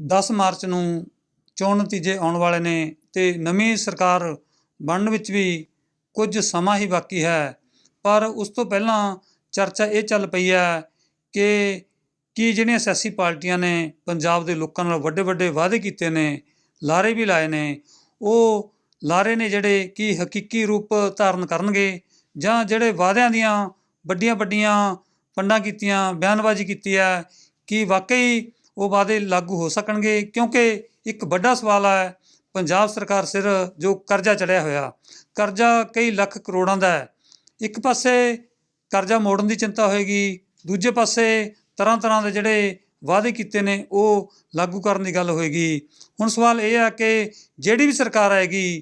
10 March ਨੂੰ ਚੋਣ ਨਤੀਜੇ ਆਉਣ ਵਾਲੇ ਨੇ ਤੇ ਨਵੀਂ ਸਰਕਾਰ ਬਣਨ ਵਿੱਚ ਵੀ ਕੁਝ ਸਮਾਂ ਹੀ ਬਾਕੀ ਹੈ। ਪਰ ਉਸ ਤੋਂ ਪਹਿਲਾਂ ਚਰਚਾ ਇਹ ਚੱਲ ਪਈ ਹੈ ਕਿ ਜਿਹੜੀਆਂ ਸਿਆਸੀ ਪਾਰਟੀਆਂ ਨੇ ਪੰਜਾਬ ਦੇ ਲੋਕਾਂ ਨਾਲ ਵੱਡੇ ਵੱਡੇ ਵਾਅਦੇ ਕੀਤੇ ਨੇ, ਲਾਰੇ ਵੀ ਲਾਏ ਨੇ, ਉਹ ਲਾਰੇ ਨੇ ਜਿਹੜੇ ਕੀ ਹਕੀਕੀ ਰੂਪ ਧਾਰਨ ਕਰਨਗੇ ਜਾਂ ਜਿਹੜੇ ਵਾਅਦਿਆਂ ਦੀਆਂ ਵੱਡੀਆਂ ਵੱਡੀਆਂ ਫੰਡਾਂ ਕੀਤੀਆਂ, ਬਿਆਨਬਾਜ਼ੀ ਕੀਤੀ ਹੈ, ਕੀ ਵਾਕਈ ਉਹ ਵਾਅਦੇ ਲਾਗੂ ਹੋ ਸਕਣਗੇ? ਕਿਉਂਕਿ ਇੱਕ ਵੱਡਾ ਸਵਾਲ ਹੈ ਪੰਜਾਬ ਸਰਕਾਰ ਸਿਰ ਜੋ ਕਰਜ਼ਾ ਚੜ੍ਹਿਆ ਹੋਇਆ, ਕਰਜ਼ਾ ਕਈ ਲੱਖ ਕਰੋੜਾਂ ਦਾ ਹੈ। ਇੱਕ ਪਾਸੇ ਕਰਜ਼ਾ ਮੋੜਨ ਦੀ ਚਿੰਤਾ ਹੋਏਗੀ, ਦੂਜੇ ਪਾਸੇ ਤਰ੍ਹਾਂ ਤਰ੍ਹਾਂ ਦੇ ਜਿਹੜੇ ਵਾਅਦੇ ਕੀਤੇ ਨੇ ਉਹ ਲਾਗੂ ਕਰਨ ਦੀ ਗੱਲ ਹੋਏਗੀ। ਹੁਣ ਸਵਾਲ ਇਹ ਹੈ ਕਿ ਜਿਹੜੀ ਵੀ ਸਰਕਾਰ ਆਏਗੀ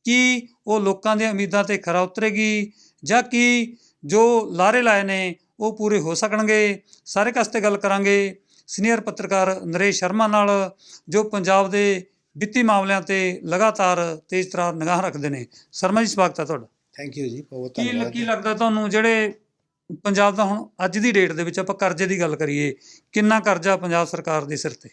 ਕੀ ਉਹ ਲੋਕਾਂ ਦੀਆਂ ਉਮੀਦਾਂ 'ਤੇ ਖਰਾ ਉਤਰੇਗੀ ਜਾਂ ਕੀ ਜੋ ਲਾਰੇ ਲਾਏ ਨੇ ਉਹ ਪੂਰੇ ਹੋ ਸਕਣਗੇ? ਸਾਰੇ ਕਾਸੇ 'ਤੇ ਗੱਲ ਕਰਾਂਗੇ ਸੀਨੀਅਰ ਪੱਤਰਕਾਰ ਨਰੇਸ਼ ਸ਼ਰਮਾ ਨਾਲ, ਜੋ ਪੰਜਾਬ ਦੇ ਵਿੱਤੀ ਮਾਮਲਿਆਂ 'ਤੇ ਲਗਾਤਾਰ ਤੇਜ਼ ਤਰਾਰ ਨਿਗਾਹ ਰੱਖਦੇ ਨੇ। ਸ਼ਰਮਾ ਜੀ, ਸਵਾਗਤ ਹੈ ਤੁਹਾਡਾ। ਥੈਂਕ ਯੂ ਜੀ, ਬਹੁਤ ਧੰਨਵਾਦ। ਕੀ ਲੱਗਦਾ ਤੁਹਾਨੂੰ, ਜਿਹੜੇ ਪੰਜਾਬ ਦਾ ਹੁਣ ਅੱਜ ਦੀ ਡੇਟ ਦੇ ਵਿੱਚ ਆਪਾਂ ਕਰਜ਼ੇ ਦੀ ਗੱਲ ਕਰੀਏ, ਕਿੰਨਾ ਕਰਜ਼ਾ ਪੰਜਾਬ ਸਰਕਾਰ ਦੇ ਸਿਰ 'ਤੇ?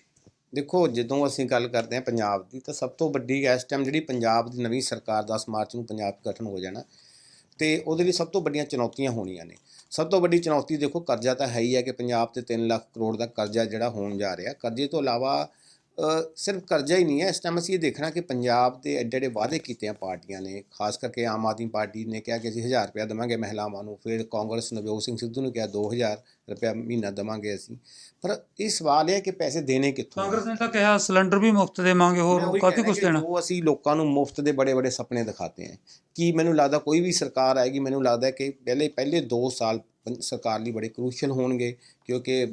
ਦੇਖੋ, ਜਦੋਂ ਅਸੀਂ ਗੱਲ ਕਰਦੇ ਹਾਂ ਪੰਜਾਬ ਦੀ, ਤਾਂ ਸਭ ਤੋਂ ਵੱਡੀ ਇਸ ਟਾਈਮ ਜਿਹੜੀ ਪੰਜਾਬ ਦੀ ਨਵੀਂ ਸਰਕਾਰ 10 ਮਾਰਚ ਨੂੰ ਪੰਜਾਬ ਗਠਨ ਹੋ ਜਾਣਾ, ਅਤੇ ਉਹਦੇ ਲਈ ਸਭ ਤੋਂ ਵੱਡੀਆਂ ਚੁਣੌਤੀਆਂ ਹੋਣੀਆਂ ਨੇ। ਸਭ ਤੋਂ ਵੱਡੀ ਚੁਣੌਤੀ ਦੇਖੋ ਕਰਜ਼ਾ ਤਾਂ ਹੈ ਹੀ ਹੈ ਕਿ ਪੰਜਾਬ 'ਤੇ 3 ਲੱਖ ਕਰੋੜ ਦਾ ਕਰਜ਼ਾ ਜਿਹੜਾ ਹੋਣ ਜਾ ਰਿਹਾ। ਕਰਜ਼ੇ ਤੋਂ ਇਲਾਵਾ ਸਿਰਫ ਕਰਜ਼ਾ ਹੀ ਨਹੀਂ ਹੈ, ਇਸ ਟਾਈਮ ਅਸੀਂ ਇਹ ਦੇਖਣਾ ਕਿ ਪੰਜਾਬ ਦੇ ਐਡੇ ਐਡੇ ਵਾਅਦੇ ਕੀਤੇ ਆ ਪਾਰਟੀਆਂ ਨੇ, ਖਾਸ ਕਰਕੇ ਆਮ ਆਦਮੀ ਪਾਰਟੀ ਨੇ ਕਿਹਾ ਕਿ ਅਸੀਂ 1000 ਰੁਪਇਆ ਦੇਵਾਂਗੇ ਮਹਿਲਾਵਾਂ ਨੂੰ, ਫਿਰ ਕਾਂਗਰਸ ਨਵਜੋਤ ਸਿੰਘ ਸਿੱਧੂ ਨੇ ਕਿਹਾ 2000 ਰੁਪਇਆ ਮਹੀਨਾ ਦੇਵਾਂਗੇ ਅਸੀਂ। ਪਰ ਇਹ ਸਵਾਲ ਹੈ ਕਿ ਪੈਸੇ ਦੇਣੇ ਕਿੱਥੋਂ? ਕਾਂਗਰਸ ਨੇ ਤਾਂ ਕਿਹਾ ਸਿਲੰਡਰ ਵੀ ਮੁਫਤ ਦੇਵਾਂਗੇ, ਹੋਰ ਕਾਫੀ ਕੁਛ ਦੇਣਾ। ਉਹ ਅਸੀਂ ਲੋਕਾਂ ਨੂੰ ਮੁਫਤ ਦੇ ਬੜੇ ਬੜੇ ਸੁਪਨੇ ਦਿਖਾਤੇ ਹੈ। ਕਿ ਮੈਨੂੰ ਲੱਗਦਾ ਕੋਈ ਵੀ ਸਰਕਾਰ ਆਏਗੀ, ਮੈਨੂੰ ਲੱਗਦਾ ਕਿ ਪਹਿਲੇ 2 ਸਾਲ ਸਰਕਾਰ ਲਈ ਬੜੇ ਕਰੂਸ਼ਲ ਹੋਣਗੇ, ਕਿਉਂਕਿ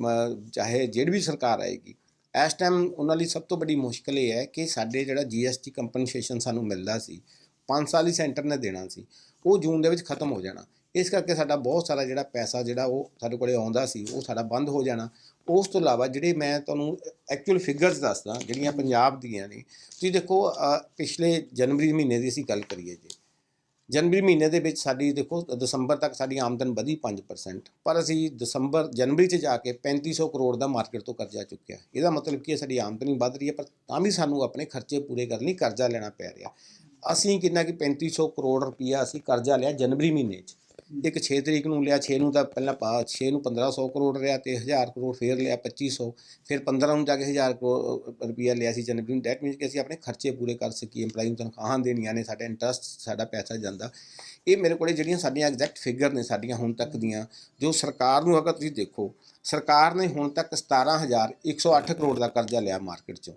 ਚਾਹੇ ਜਿਹੜੀ ਵੀ ਸਰਕਾਰ ਆਏਗੀ, ਇਸ ਟਾਈਮ ਉਹਨਾਂ ਲਈ ਸਭ ਤੋਂ ਵੱਡੀ ਮੁਸ਼ਕਿਲ ਇਹ ਹੈ ਕਿ ਸਾਡੇ ਜਿਹੜਾ GST ਕੰਪਨਸੇਸ਼ਨ ਸਾਨੂੰ ਮਿਲਦਾ ਸੀ 5 ਸਾਲ ਹੀ ਸੈਂਟਰ ਨੇ ਦੇਣਾ ਸੀ, ਉਹ ਜੂਨ ਦੇ ਵਿੱਚ ਖਤਮ ਹੋ ਜਾਣਾ। ਇਸ ਕਰਕੇ ਸਾਡਾ ਬਹੁਤ ਸਾਰਾ ਜਿਹੜਾ ਪੈਸਾ ਜਿਹੜਾ ਉਹ ਸਾਡੇ ਕੋਲ ਆਉਂਦਾ ਸੀ ਉਹ ਸਾਡਾ ਬੰਦ ਹੋ ਜਾਣਾ। ਉਸ ਤੋਂ ਇਲਾਵਾ ਜਿਹੜੇ ਮੈਂ ਤੁਹਾਨੂੰ ਐਕਚੁਅਲ ਫਿਗਰਸ ਦੱਸਦਾ ਜਿਹੜੀਆਂ ਪੰਜਾਬ ਦੀਆਂ ਨੇ, ਤੁਸੀਂ ਦੇਖੋ ਪਿਛਲੇ ਜਨਵਰੀ ਮਹੀਨੇ ਦੀ ਅਸੀਂ ਗੱਲ ਕਰੀਏ ਜੀ, ਜਨਵਰੀ ਮਹੀਨੇ ਦੇ ਵਿੱਚ ਸਾਡੀ ਦੇਖੋ ਦਸੰਬਰ ਤੱਕ ਸਾਡੀ ਆਮਦਨ ਵਧੀ 5%, ਪਰ ਅਸੀਂ ਜਨਵਰੀ 'ਚ ਜਾ ਕੇ 3500 ਕਰੋੜ ਦਾ ਮਾਰਕੀਟ ਤੋਂ ਕਰਜ਼ਾ ਚੁੱਕਿਆ। ਇਹਦਾ ਮਤਲਬ ਕੀ ਹੈ, ਸਾਡੀ ਆਮਦਨੀ ਵੱਧ ਰਹੀ ਹੈ ਪਰ ਤਾਂ ਵੀ ਸਾਨੂੰ ਆਪਣੇ ਖਰਚੇ ਪੂਰੇ ਕਰਨ ਲਈ ਕਰਜ਼ਾ ਲੈਣਾ ਪੈ ਰਿਹਾ। ਅਸੀਂ ਕਿੰਨਾ ਕਿ 3500 ਕਰੋੜ ਰੁਪਈਆ ਅਸੀਂ ਕਰਜ਼ਾ ਲਿਆ ਜਨਵਰੀ ਮਹੀਨੇ 'ਚ। ਇੱਕ 6 ਤਰੀਕ ਨੂੰ ਲਿਆ, 6 ਨੂੰ ਤਾਂ ਪਹਿਲਾਂ 6 ਨੂੰ 1500 ਕਰੋੜ ਰਿਹਾ, ਅਤੇ 1000 ਕਰੋੜ ਫਿਰ ਲਿਆ 2500, ਫਿਰ 15 ਨੂੰ ਜਾ ਕੇ 1000 ਕਰੋੜ ਰੁਪਈਆ ਲਿਆ ਸੀ ਜਨਵਰੀ ਨੂੰ। ਡੈਟ ਮੀਨਸ ਕਿ ਅਸੀਂ ਆਪਣੇ ਖਰਚੇ ਪੂਰੇ ਕਰ ਸਕੀਏ, ਇੰਪਲਾਈ ਨੂੰ ਤਨਖਾਹਾਂ ਦੇਣੀਆਂ ਨੇ, ਸਾਡਾ ਇੰਟਰਸਟ, ਸਾਡਾ ਪੈਸਾ ਜਾਂਦਾ। ਇਹ ਮੇਰੇ ਕੋਲ ਜਿਹੜੀਆਂ ਸਾਡੀਆਂ ਐਗਜ਼ੈਕਟ ਫਿਗਰ ਨੇ ਸਾਡੀਆਂ ਹੁਣ ਤੱਕ ਦੀਆਂ, ਜੋ ਸਰਕਾਰ ਨੂੰ ਅਗਰ ਤੁਸੀਂ ਦੇਖੋ, ਸਰਕਾਰ ਨੇ ਹੁਣ ਤੱਕ 17108 ਕਰੋੜ ਦਾ ਕਰਜ਼ਾ ਲਿਆ ਮਾਰਕੀਟ 'ਚੋਂ।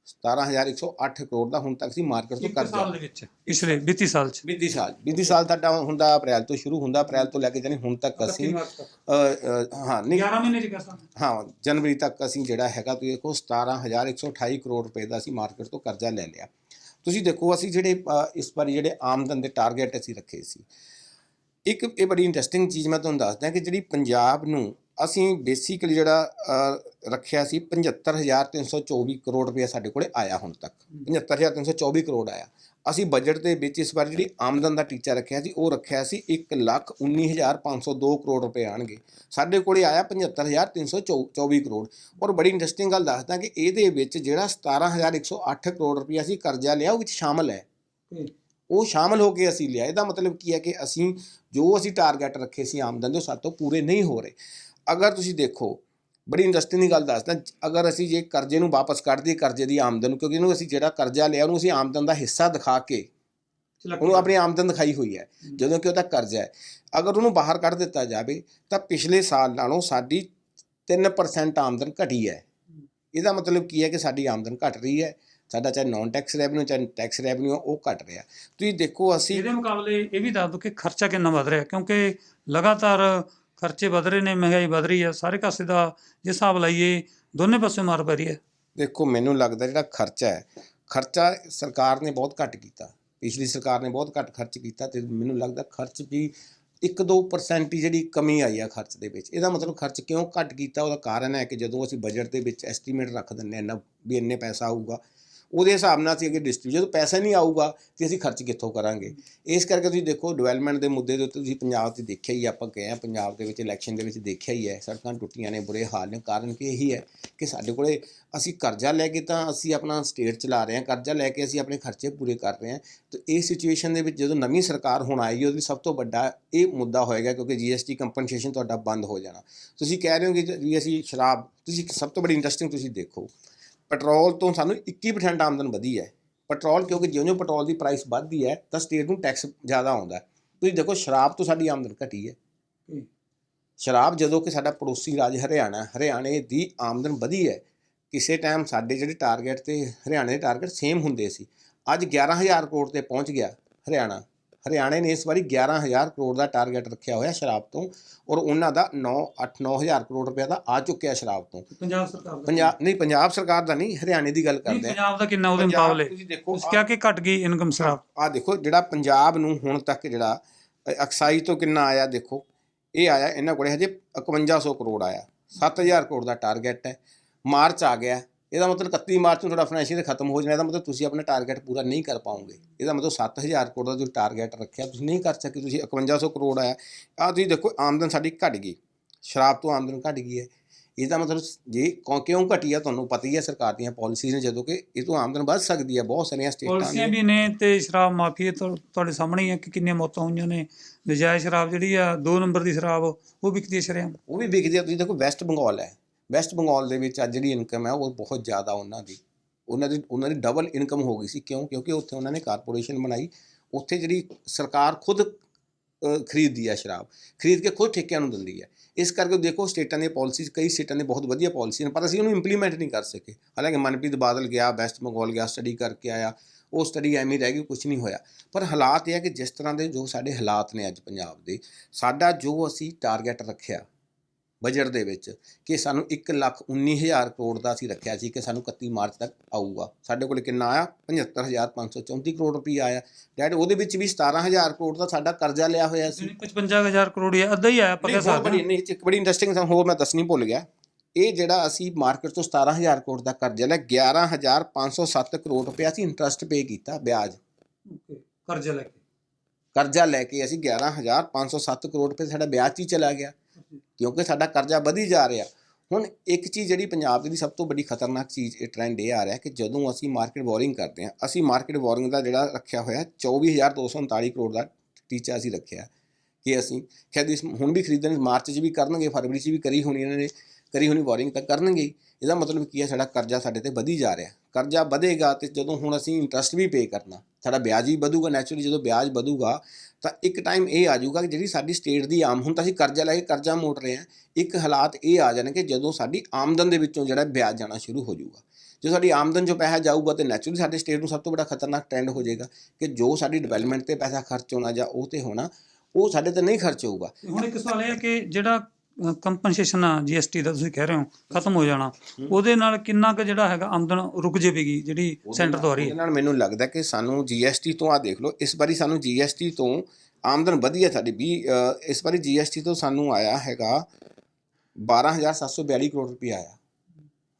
17108 ਕਰੋੜ ਦਾ ਹੁਣ ਤੱਕ ਸੀ ਮਾਰਕੀਟ ਤੋਂ ਕਰਜ਼ਾ ਸਾਲ ਦੇ ਵਿੱਚ, ਪਿਛਲੇ ਵਿੱਤੀ ਸਾਲ 'ਚ। ਵਿੱਤੀ ਸਾਲ ਤੁਹਾਡਾ ਹੁੰਦਾ ਅਪ੍ਰੈਲ ਤੋਂ ਸ਼ੁਰੂ ਹੁੰਦਾ, ਅਪ੍ਰੈਲ ਤੋਂ ਲੈ ਕੇ ਜਾਨੀ ਹੁਣ ਤੱਕ ਅਸੀਂ ਨਹੀਂ 11 ਮਹੀਨੇ 'ਚ ਕਹਿ ਹਾਂ ਜਨਵਰੀ ਤੱਕ ਅਸੀਂ ਜਿਹੜਾ ਹੈਗਾ ਤੁਸੀਂ ਦੇਖੋ 17128 ਕਰੋੜ ਰੁਪਏ ਦਾ ਅਸੀਂ ਮਾਰਕੀਟ ਤੋਂ ਕਰਜ਼ਾ ਲੈ ਲਿਆ। ਤੁਸੀਂ ਦੇਖੋ ਅਸੀਂ ਜਿਹੜੇ ਇਸ ਵਾਰੀ ਜਿਹੜੇ ਆਮਦਨ ਦੇ ਟਾਰਗੇਟ ਅਸੀਂ ਰੱਖੇ ਸੀ, ਇੱਕ ਇਹ ਬੜੀ ਇੰਟਰਸਟਿੰਗ ਚੀਜ਼ ਮੈਂ ਤੁਹਾਨੂੰ ਦੱਸਦਾ ਕਿ ਜਿਹੜੀ ਪੰਜਾਬ ਨੂੰ ਅਸੀਂ ਬੇਸਿਕਲੀ ਜਿਹੜਾ ਰੱਖਿਆ ਸੀ 75324 ਕਰੋੜ ਰੁਪਇਆ ਸਾਡੇ ਕੋਲ ਆਇਆ ਹੁਣ ਤੱਕ, 75324 ਕਰੋੜ ਆਇਆ। ਅਸੀਂ ਬਜਟ ਦੇ ਵਿੱਚ ਇਸ ਵਾਰ ਜਿਹੜੀ ਆਮਦਨ ਦਾ ਟੀਚਾ ਰੱਖਿਆ ਸੀ ਉਹ ਰੱਖਿਆ ਸੀ 1,19,502 ਕਰੋੜ ਰੁਪਏ ਆਉਣਗੇ, ਸਾਡੇ ਕੋਲ ਆਇਆ 75,324 ਕਰੋੜ। ਔਰ ਬੜੀ ਇੰਟਰਸਟਿੰਗ ਗੱਲ ਦੱਸਦਾ ਕਿ ਇਹਦੇ ਵਿੱਚ ਜਿਹੜਾ 17,108 ਕਰੋੜ ਰੁਪਇਆ ਅਸੀਂ ਕਰਜ਼ਾ ਲਿਆ ਉਹ ਵਿੱਚ ਸ਼ਾਮਲ ਹੈ, ਉਹ ਸ਼ਾਮਲ ਹੋ ਕੇ ਅਸੀਂ ਲਿਆ। ਇਹਦਾ ਮਤਲਬ ਕੀ ਹੈ ਕਿ ਅਸੀਂ ਜੋ ਅਸੀਂ ਟਾਰਗੇਟ ਰੱਖੇ ਸੀ ਆਮਦਨ ਦੇ ਉਹ ਸਾਡੇ ਤੋਂ ਪੂਰੇ ਨਹੀਂ ਹੋ ਰਹੇ। ਅਗਰ ਤੁਸੀਂ ਦੇਖੋ, ਬੜੀ ਇੰਟਰਸਟਿੰਗ ਦੀ ਗੱਲ ਦੱਸਦਾ, ਅਗਰ ਅਸੀਂ ਜੇ ਕਰਜ਼ੇ ਨੂੰ ਵਾਪਸ ਕੱਢ ਦਈਏ, ਕਰਜ਼ੇ ਦੀ ਆਮਦਨ ਨੂੰ, ਕਿਉਂਕਿ ਇਹਨੂੰ ਅਸੀਂ ਜਿਹੜਾ ਕਰਜ਼ਾ ਲਿਆ ਉਹਨੂੰ ਅਸੀਂ ਆਮਦਨ ਦਾ ਹਿੱਸਾ ਦਿਖਾ ਕੇ ਉਹਨੂੰ ਆਪਣੀ ਆਮਦਨ ਦਿਖਾਈ ਹੋਈ ਹੈ, ਜਦੋਂ ਕਿ ਉਹਦਾ ਕਰਜ਼ਾ ਹੈ। ਅਗਰ ਉਹਨੂੰ ਬਾਹਰ ਕੱਢ ਦਿੱਤਾ ਜਾਵੇ ਤਾਂ ਪਿਛਲੇ ਸਾਲ ਨਾਲੋਂ ਸਾਡੀ 3% ਆਮਦਨ ਘਟੀ ਹੈ। ਇਹਦਾ ਮਤਲਬ ਕੀ ਹੈ ਕਿ ਸਾਡੀ ਆਮਦਨ ਘਟ ਰਹੀ ਹੈ, ਸਾਡਾ ਚਾਹੇ ਨੌਨ ਟੈਕਸ ਰੈਵਨਿਊ ਚਾਹੇ ਟੈਕਸ ਰੈਵਨਿਊ ਉਹ ਘਟ ਰਿਹਾ। ਤੁਸੀਂ ਦੇਖੋ ਅਸੀਂ ਇਹਦੇ ਮੁਕਾਬਲੇ ਇਹ ਵੀ ਦੱਸ ਦਿਓ ਕਿ ਖਰਚਾ ਕਿੰਨਾ ਵੱਧ ਰਿਹਾ, ਕਿਉਂਕਿ ਲਗਾਤਾਰ ਖਰਚੇ ਵੱਧ ਰਹੇ ਨੇ, ਮਹਿੰਗਾਈ ਵੱਧ ਰਹੀ ਹੈ, ਸਾਰੇ ਕਾਸੇ ਦਾ ਜੇ ਹਿਸਾਬ ਲਾਈਏ ਦੋਨੇ ਪਾਸੇ ਮਾਰ ਪੈ ਰਹੀ ਹੈ। ਦੇਖੋ ਮੈਨੂੰ ਲੱਗਦਾ ਜਿਹੜਾ ਖਰਚਾ ਹੈ, ਖਰਚਾ ਸਰਕਾਰ ਨੇ ਬਹੁਤ ਘੱਟ ਕੀਤਾ, ਪਿਛਲੀ ਸਰਕਾਰ ਨੇ ਬਹੁਤ ਘੱਟ ਖਰਚ ਕੀਤਾ, ਅਤੇ ਮੈਨੂੰ ਲੱਗਦਾ ਖਰਚ ਵੀ 1-2% ਹੀ ਜਿਹੜੀ ਕਮੀ ਆਈ ਆ ਖਰਚ ਦੇ ਵਿੱਚ। ਇਹਦਾ ਮਤਲਬ ਖਰਚ ਕਿਉਂ ਘੱਟ ਕੀਤਾ, ਉਹਦਾ ਕਾਰਨ ਹੈ ਕਿ ਜਦੋਂ ਅਸੀਂ ਬਜਟ ਦੇ ਵਿੱਚ ਐਸਟੀਮੇਟ ਰੱਖ ਦਿੰਦੇ ਹਾਂ ਵੀ ਇੰਨੇ ਪੈਸਾ ਆਊਗਾ, ਉਹਦੇ ਹਿਸਾਬ ਨਾਲ ਅਸੀਂ ਅੱਗੇ ਡਿਸਟ੍ਰੀਬਿਊਟ, ਜਦੋਂ ਪੈਸਾ ਨਹੀਂ ਆਊਗਾ ਤੇ ਅਸੀਂ ਖਰਚ ਕਿੱਥੋਂ ਕਰਾਂਗੇ। ਇਸ ਕਰਕੇ ਤੁਸੀਂ ਦੇਖੋ ਡਿਵੈਲਪਮੈਂਟ ਦੇ ਮੁੱਦੇ ਦੇ ਉੱਤੇ ਤੁਸੀਂ ਪੰਜਾਬ 'ਚ ਦੇਖਿਆ ਹੀ, ਆਪਾਂ ਗਏ ਹਾਂ ਪੰਜਾਬ ਦੇ ਵਿੱਚ ਇਲੈਕਸ਼ਨ ਦੇ ਵਿੱਚ ਦੇਖਿਆ ਹੀ ਹੈ, ਸੜਕਾਂ ਟੁੱਟੀਆਂ ਨੇ, ਬੁਰੇ ਹਾਲ ਨੇ। ਕਾਰਨ ਕਿ ਇਹੀ ਹੈ ਕਿ ਸਾਡੇ ਕੋਲੇ ਅਸੀਂ ਕਰਜ਼ਾ ਲੈ ਕੇ ਤਾਂ ਅਸੀਂ ਆਪਣਾ ਸਟੇਟ ਚਲਾ ਰਹੇ ਹਾਂ, ਕਰਜ਼ਾ ਲੈ ਕੇ ਅਸੀਂ ਆਪਣੇ ਖਰਚੇ ਪੂਰੇ ਕਰ ਰਹੇ ਹਾਂ। ਤੇ ਇਸ ਸਿਚੁਏਸ਼ਨ ਦੇ ਵਿੱਚ ਜਦੋਂ ਨਵੀਂ ਸਰਕਾਰ ਹੁਣ ਆਏਗੀ, ਉਹਦੇ ਸਭ ਤੋਂ ਵੱਡਾ ਇਹ ਮੁੱਦਾ ਹੋਏਗਾ ਕਿਉਂਕਿ GST ਕੰਪਨਸੇਸ਼ਨ ਤੁਹਾਡਾ ਬੰਦ ਹੋ ਜਾਣਾ। ਤੁਸੀਂ ਕਹਿ ਰਹੇ ਹੋ ਕਿ ਵੀ ਅਸੀਂ ਸ਼ਰਾਬ, ਤੁਸੀਂ ਸਭ ਤੋਂ ਬੜੀ ਇੰਟਰਸਟਿੰਗ ਤੁਸੀਂ ਦੇਖੋ, ਪੈਟਰੋਲ ਤੋਂ ਸਾਨੂੰ 21% ਆਮਦਨ ਵਧੀ ਹੈ। ਪੈਟਰੋਲ ਕਿਉਂਕਿ ਜਿਉਂ-ਜਿਉਂ ਪੈਟਰੋਲ ਦੀ ਪ੍ਰਾਈਸ ਵੱਧਦੀ ਹੈ ਤਾਂ ਸਟੇਟ ਨੂੰ ਟੈਕਸ ਜ਼ਿਆਦਾ ਆਉਂਦਾ। ਤੁਸੀਂ ਦੇਖੋ ਸ਼ਰਾਬ ਤੋਂ ਸਾਡੀ ਆਮਦਨ ਘਟੀ ਹੈ। ਸ਼ਰਾਬ ਜਦੋਂ ਕਿ ਸਾਡਾ ਪੜੋਸੀ ਰਾਜ ਹਰਿਆਣੇ ਦੀ ਆਮਦਨ ਵਧੀ ਹੈ। ਕਿਸੇ ਟਾਈਮ ਸਾਡੇ ਜਿਹੜੇ ਟਾਰਗੇਟ ਤੇ ਹਰਿਆਣੇ ਦੇ ਟਾਰਗੇਟ ਸੇਮ ਹੁੰਦੇ ਸੀ, ਅੱਜ 11,000 ਕਰੋੜ ਤੇ ਪਹੁੰਚ ਗਿਆ ਹਰਿਆਣੇ ਨੇ ਇਸ ਵਾਰੀ 11,000 ਕਰੋੜ ਦਾ ਟਾਰਗੇਟ ਰੱਖਿਆ ਹੋਇਆ ਸ਼ਰਾਬ ਤੋਂ, ਔਰ ਉਹਨਾਂ ਦਾ 8-9,000 ਕਰੋੜ ਰੁਪਏ ਦਾ ਆ ਚੁੱਕਿਆ ਸ਼ਰਾਬ ਤੋਂ। ਪੰਜਾਬ ਸਰਕਾਰ ਦਾ ਪੰਜਾਬ ਸਰਕਾਰ ਦਾ ਨਹੀਂ, ਹਰਿਆਣੇ ਦੀ ਗੱਲ ਕਰਦੇ ਆ। ਪੰਜਾਬ ਦਾ ਕਿੰਨਾ ਉਹਦੇ ਮੁਕਾਬਲੇ ਤੁਸੀਂ ਦੇਖੋ, ਕਿਹਾ ਕਿ ਘਟ ਗਈ ਇਨਕਮ ਸ਼ਰਾਬ। ਆ ਦੇਖੋ ਜਿਹੜਾ ਪੰਜਾਬ ਨੂੰ ਹੁਣ ਤੱਕ ਜਿਹੜਾ ਐਕਸਾਈਜ਼ ਤੋਂ ਕਿੰਨਾ ਆਇਆ, ਦੇਖੋ ਇਹ ਆਇਆ ਇਹਨਾਂ ਕੋਲੇ ਹਜੇ 5100 ਕਰੋੜ ਆਇਆ, 7000 ਕਰੋੜ ਦਾ ਟਾਰਗੇਟ ਹੈ। ਮਾਰਚ ਆ ਗਿਆ, ਇਹਦਾ ਮਤਲਬ 31 ਮਾਰਚ ਨੂੰ ਤੁਹਾਡਾ ਫਾਈਨੈਂਸ਼ੀਅਲ ਖਤਮ ਹੋ ਜਾਣਾ। ਇਹਦਾ ਮਤਲਬ ਤੁਸੀਂ ਆਪਣਾ ਟਾਰਗੇਟ ਪੂਰਾ ਨਹੀਂ ਕਰ ਪਾਓਗੇ। ਇਹਦਾ ਮਤਲਬ 7000 ਕਰੋੜ ਦਾ ਜੋ ਟਾਰਗੇਟ ਰੱਖਿਆ ਤੁਸੀਂ ਨਹੀਂ ਕਰ ਸਕੇ, ਤੁਸੀਂ 5100 ਕਰੋੜ ਆਇਆ। ਆਹ ਤੁਸੀਂ ਦੇਖੋ ਆਮਦਨ ਸਾਡੀ ਘਟ ਗਈ, ਸ਼ਰਾਬ ਤੋਂ ਆਮਦਨ ਘਟ ਗਈ ਹੈ। ਇਹਦਾ ਮਤਲਬ ਜੇ ਕਿਉਂ ਘਟੀ ਆ, ਤੁਹਾਨੂੰ ਪਤਾ ਹੀ ਹੈ ਸਰਕਾਰ ਦੀਆਂ ਪਾਲਿਸੀਜ਼ ਨੇ, ਜਦੋਂ ਕਿ ਇਹ ਤੋਂ ਆਮਦਨ ਵੱਧ ਸਕਦੀ ਹੈ। ਬਹੁਤ ਸਾਰੀਆਂ ਪਾਲਿਸੀਆਂ ਵੀ ਨੇ ਤੇ ਸ਼ਰਾਬ ਮਾਫੀਏ ਤੁਹਾਡੇ ਸਾਹਮਣੇ ਹੀ ਹੈ ਕਿ ਕਿੰਨੀਆਂ ਮੌਤਾਂ ਹੋਈਆਂ ਨੇ। ਨਜਾਇਜ਼ ਸ਼ਰਾਬ ਜਿਹੜੀ ਆ 2 ਨੰਬਰ ਦੀ ਸ਼ਰਾਬ ਉਹ ਵਿਕਦੀ ਹੈ ਸ਼ਰੇਆਮ, ਉਹ ਵੀ ਵਿਕਦੀ ਆ। ਤੁਸੀਂ ਦੇਖੋ ਵੈਸਟ ਬੰਗਾਲ ਹੈ, ਵੈਸਟ ਬੰਗਾਲ ਦੇ ਵਿੱਚ ਅੱਜ ਜਿਹੜੀ ਇਨਕਮ ਹੈ ਉਹ ਬਹੁਤ ਜ਼ਿਆਦਾ ਉਹਨਾਂ ਦੀ ਡਬਲ ਇਨਕਮ ਹੋ ਗਈ ਸੀ। ਕਿਉਂਕਿ ਉੱਥੇ ਉਹਨਾਂ ਨੇ ਕਾਰਪੋਰੇਸ਼ਨ ਬਣਾਈ, ਉੱਥੇ ਜਿਹੜੀ ਸਰਕਾਰ ਖੁਦ ਖਰੀਦਦੀ ਹੈ ਸ਼ਰਾਬ, ਖਰੀਦ ਕੇ ਖੁਦ ਠੇਕਿਆਂ ਨੂੰ ਦਿੰਦੀ ਹੈ। ਇਸ ਕਰਕੇ ਦੇਖੋ ਸਟੇਟਾਂ ਦੀਆਂ ਪਾਲਿਸੀਜ਼, ਕਈ ਸਟੇਟਾਂ ਦੇ ਬਹੁਤ ਵਧੀਆ ਪਾਲਿਸੀਆਂ ਨੇ, ਪਰ ਅਸੀਂ ਉਹਨੂੰ ਇੰਪਲੀਮੈਂਟ ਨਹੀਂ ਕਰ ਸਕੇ। ਹਾਲਾਂਕਿ ਮਨਪ੍ਰੀਤ ਬਾਦਲ ਗਿਆ, ਵੈਸਟ ਬੰਗਾਲ ਗਿਆ, ਸਟੱਡੀ ਕਰਕੇ ਆਇਆ, ਉਹ ਸਟੱਡੀ ਐਵੇਂ ਰਹਿ ਗਈ, ਕੁਛ ਨਹੀਂ ਹੋਇਆ। ਪਰ ਹਾਲਾਤ ਇਹ ਹੈ ਕਿ ਜਿਸ ਤਰ੍ਹਾਂ ਦੇ ਜੋ ਸਾਡੇ ਹਾਲਾਤ ਨੇ ਅੱਜ ਪੰਜਾਬ ਦੇ, ਸਾਡਾ ਜੋ ਅਸੀਂ ਟਾਰਗੇਟ ਰੱਖਿਆ ਬਜਟ ਦੇ ਵਿੱਚ ਕਿ ਸਾਨੂੰ 1,19,000 ਕਰੋੜ ਦਾ ਅਸੀਂ ਰੱਖਿਆ ਸੀ ਕਿ ਸਾਨੂੰ 31 ਮਾਰਚ ਤੱਕ ਆਊਗਾ, ਸਾਡੇ ਕੋਲ ਕਿੰਨਾ ਆਇਆ 75,534 ਕਰੋੜ ਰੁਪਈਆ ਆਇਆ। ਡੈਡ ਉਹਦੇ ਵਿੱਚ ਵੀ 17,000 ਕਰੋੜ ਦਾ ਸਾਡਾ ਕਰਜ਼ਾ ਲਿਆ ਹੋਇਆ ਸੀ। 55,000 ਕਰੋੜ ਅੱਧਾ ਹੀ ਆਇਆ। ਇੱਕ ਬੜੀ ਇੰਟਰਸਟਿੰਗ ਹੋਰ ਮੈਂ ਦੱਸਣੀ ਭੁੱਲ ਗਿਆ, ਇਹ ਜਿਹੜਾ ਅਸੀਂ ਮਾਰਕੀਟ ਤੋਂ 17,000 ਕਰੋੜ ਦਾ ਕਰਜ਼ਾ ਲਿਆ, 11,507 ਕਰੋੜ ਰੁਪਇਆ ਅਸੀਂ ਇੰਟਰਸਟ ਪੇ ਕੀਤਾ, ਵਿਆਜ ਕਰਜ਼ਾ ਲੈ ਕੇ ਅਸੀਂ 11,507 ਕਰੋੜ ਰੁਪਏ ਸਾਡਾ ਵਿਆਜ 'ਚ ਹੀ ਚਲਾ ਗਿਆ, ਕਿਉਂਕਿ ਸਾਡਾ ਕਰਜ਼ਾ ਵਧੀ ਜਾ ਰਿਹਾ। ਹੁਣ ਇੱਕ ਚੀਜ਼ ਜਿਹੜੀ ਪੰਜਾਬ ਦੀ ਸਭ ਤੋਂ ਵੱਡੀ ਖਤਰਨਾਕ ਚੀਜ਼, ਇਹ ਟ੍ਰੈਂਡ ਇਹ ਆ ਰਿਹਾ ਕਿ ਜਦੋਂ ਅਸੀਂ ਮਾਰਕੀਟ ਬੋਰਿੰਗ ਕਰਦੇ ਹਾਂ, ਅਸੀਂ ਮਾਰਕੀਟ ਬੋਰਿੰਗ ਦਾ ਜਿਹੜਾ ਰੱਖਿਆ ਹੋਇਆ 24,239 ਕਰੋੜ ਦਾ ਟੀਚਾ ਅਸੀਂ ਰੱਖਿਆ ਕਿ ਅਸੀਂ ਖੈਰ ਹੁਣ ਵੀ ਖਰੀਦਣ, ਮਾਰਚ 'ਚ ਵੀ ਕਰਨਗੇ, ਫਰਵਰੀ 'ਚ ਵੀ ਕਰੀ ਹੋਣੀ ਇਹਨਾਂ ਨੇ, ਕਰੀ ਹੋਣੀ ਬੋਰਿੰਗ ਤਾਂ ਕਰਨਗੇ। ਇਹਦਾ ਮਤਲਬ ਕੀ ਹੈ, ਸਾਡਾ ਕਰਜ਼ਾ ਸਾਡੇ 'ਤੇ ਵਧੀ ਜਾ ਰਿਹਾ। ਕਰਜ਼ਾ ਵਧੇਗਾ ਅਤੇ ਜਦੋਂ ਹੁਣ ਅਸੀਂ ਇੰਟਰਸਟ ਵੀ ਪੇ ਕਰਨਾ, ਸਾਡਾ ਵਿਆਜ ਵੀ ਵਧੂਗਾ। ਨੈਚੁਰਲੀ ਜਦੋਂ ਵਿਆਜ ਵਧੂਗਾ ਤਾਂ ਇੱਕ ਟਾਈਮ ਇਹ ਆ ਜਾਊਗਾ ਕਿ ਜਿਹੜੀ ਸਾਡੀ ਸਟੇਟ ਦੀ ਹੁਣ ਤਾਂ ਅਸੀਂ ਕਰਜ਼ਾ ਲੈ ਕੇ ਕਰਜ਼ਾ ਮੋੜ ਰਹੇ ਹਾਂ, ਇੱਕ ਹਾਲਾਤ ਇਹ ਆ ਜਾਣਗੇ ਜਦੋਂ ਸਾਡੀ ਆਮਦਨ ਦੇ ਵਿੱਚੋਂ ਜਿਹੜਾ ਵਿਆਜ ਜਾਣਾ ਸ਼ੁਰੂ ਹੋ ਜਾਊਗਾ। ਜੋ ਸਾਡੀ ਆਮਦਨ 'ਚੋਂ ਪੈਸਾ ਜਾਊਗਾ ਤਾਂ ਨੈਚੁਰਲੀ ਸਾਡੇ ਸਟੇਟ ਨੂੰ ਸਭ ਤੋਂ ਵੱਡਾ ਖਤਰਨਾਕ ਟ੍ਰੈਂਡ ਹੋ ਜਾਏਗਾ ਕਿ ਜੋ ਸਾਡੀ ਡਿਵੈਲਪਮੈਂਟ 'ਤੇ ਪੈਸਾ ਖਰਚ ਹੋਣਾ ਜਾਂ ਉਹ 'ਤੇ ਹੋਣਾ, ਉਹ ਸਾਡੇ 'ਤੇ ਨਹੀਂ ਖਰਚ ਹੋਊਗਾ। ਹੁਣ ਇੱਕ ਸਵਾਲ ਇਹ ਹੈ ਕਿ ਜਿਹੜਾ ਕੰਪਨਸੇਸ਼ਨ ਆ GST ਦਾ ਤੁਸੀਂ ਕਹਿ ਰਹੇ ਹੋ ਖਤਮ ਹੋ ਜਾਣਾ, ਉਹਦੇ ਨਾਲ ਕਿੰਨਾ ਕੁ ਜਿਹੜਾ ਹੈਗਾ ਆਮਦਨ ਰੁਕ ਜਾਵੇਗੀ ਜਿਹੜੀ ਸੈਂਟਰ ਤੋਂ ਆ ਰਹੀ ਹੈ? ਉਹਦੇ ਨਾਲ ਮੈਨੂੰ ਲੱਗਦਾ ਕਿ ਸਾਨੂੰ GST ਤੋਂ ਦੇਖ ਲਓ, ਇਸ ਵਾਰੀ ਸਾਨੂੰ GST ਤੋਂ ਆਮਦਨ ਵਧੀ ਹੈ ਸਾਡੀ ਇਸ ਵਾਰੀ GST ਤੋਂ ਸਾਨੂੰ ਆਇਆ ਹੈਗਾ 12,742 ਕਰੋੜ ਰੁਪਇਆ ਆਇਆ